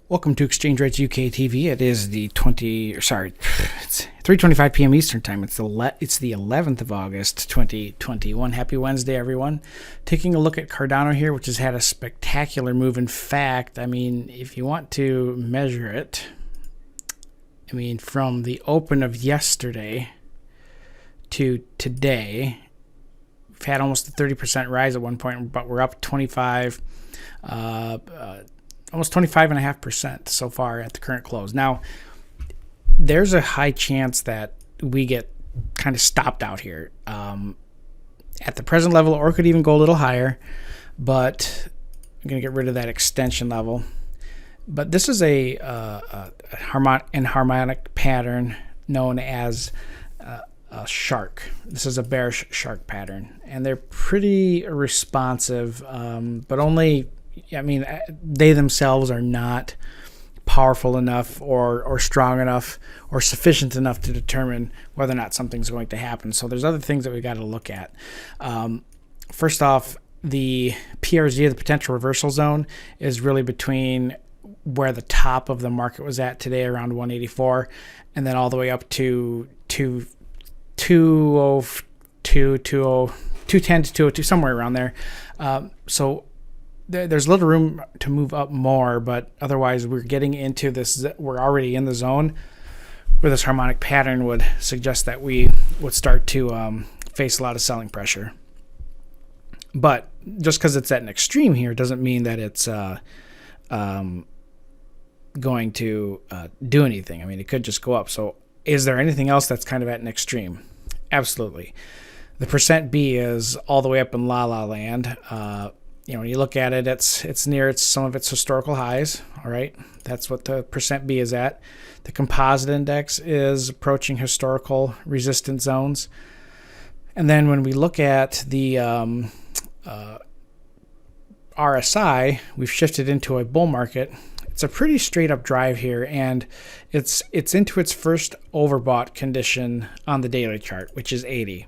Welcome to Exchange Rates UK TV. It is the it's 3:25 p.m. Eastern Time. It's the 11th of August, 2021. Happy Wednesday, everyone. Taking a look at Cardano here, which has had a spectacular move. In fact, I mean, if you want to measure it, I mean, from the open of yesterday to today, we've had almost a 30% rise at one point, but we're up 25. Almost 25.5% so far at the current close. Now, there's a high chance that we get kind of stopped out here at the present level, or could even go a little higher. But I'm going to get rid of that extension level. But this is a harmonic pattern known as a shark. This is a bearish shark pattern, and they're pretty responsive, but only. I mean, they themselves are not powerful enough or strong enough or sufficient enough to determine whether or not something's going to happen. So there's other things that we got to look at. First off, the PRZ, the potential reversal zone, is really between where the top of the market was at today, around 184, and then all the way up to 210 to 202, somewhere around there. So there's little room to move up more, but otherwise we're getting into this. We're already in the zone where this harmonic pattern would suggest that we would start to face a lot of selling pressure. But just because it's at an extreme here doesn't mean that it's going to do anything. I mean, it could just go up. So is there anything else that's kind of at an extreme? Absolutely. The percent B is all the way up in La La Land. When you look at it, it's near some of its historical highs. All right, that's what the percent B is at. The composite index is approaching historical resistance zones. And then when we look at the RSI, we've shifted into a bull market. It's a pretty straight up drive here, and it's into its first overbought condition on the daily chart, which is 80.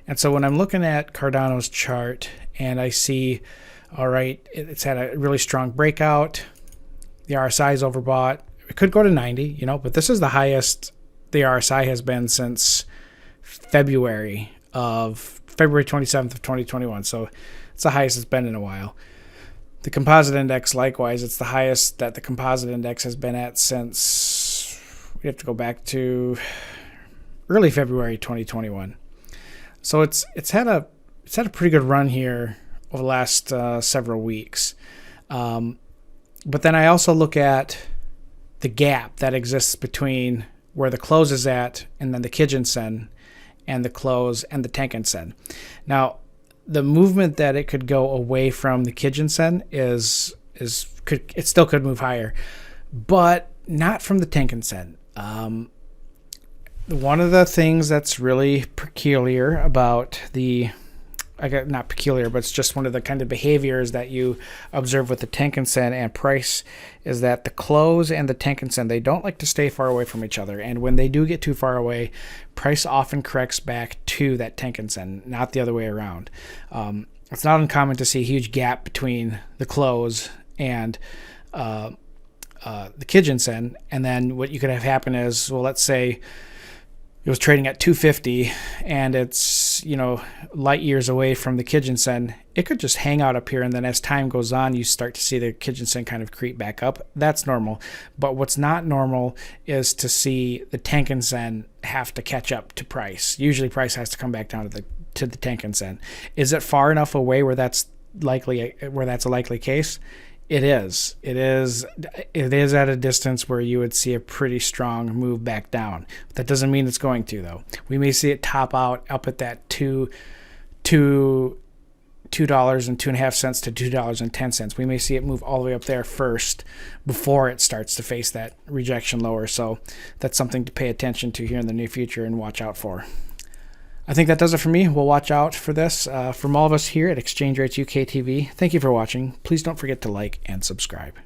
And so when I'm looking at Cardano's chart and I see, all right, it's had a really strong breakout, the RSI is overbought. It could go to 90, but this is the highest the RSI has been since February 27th of 2021. So it's the highest it's been in a while. The composite index, likewise, it's the highest that the composite index has been at since, we have to go back to early February 2021. So it's had a pretty good run here over the last several weeks. But then I also look at the gap that exists between where the close is at and then the Kijun Sen and the close and the Tenkan Sen. Now, the movement that it could go away from the Kijun Sen it still could move higher, but not from the Tenkan Sen. One of the things that's really peculiar about not peculiar, but it's just one of the kind of behaviors that you observe with the Tenkan Sen and price is that the close and the Tenkan Sen, they don't like to stay far away from each other. And when they do get too far away, price often corrects back to that Tenkan Sen, not the other way around. It's not uncommon to see a huge gap between the close and the Kijun Sen. And then what you could have happen is, well, let's say it was trading at 250 and it's, light years away from the Kijun Sen. It could just hang out up here, and then as time goes on, you start to see the Kijun Sen kind of creep back up. That's normal. But what's not normal is to see the Tenkan Sen have to catch up to price. Usually price has to come back down to the Tenkan Sen. Is it far enough away where that's a likely case? It is. It is at a distance where you would see a pretty strong move back down. That doesn't mean it's going to, though. We may see it top out up at that $2.02.50 to $2.10. We may see it move all the way up there first before it starts to face that rejection lower. So that's something to pay attention to here in the near future and watch out for. I think that does it for me. We'll watch out for this. From all of us here at Exchange Rates UK TV, thank you for watching. Please don't forget to like and subscribe.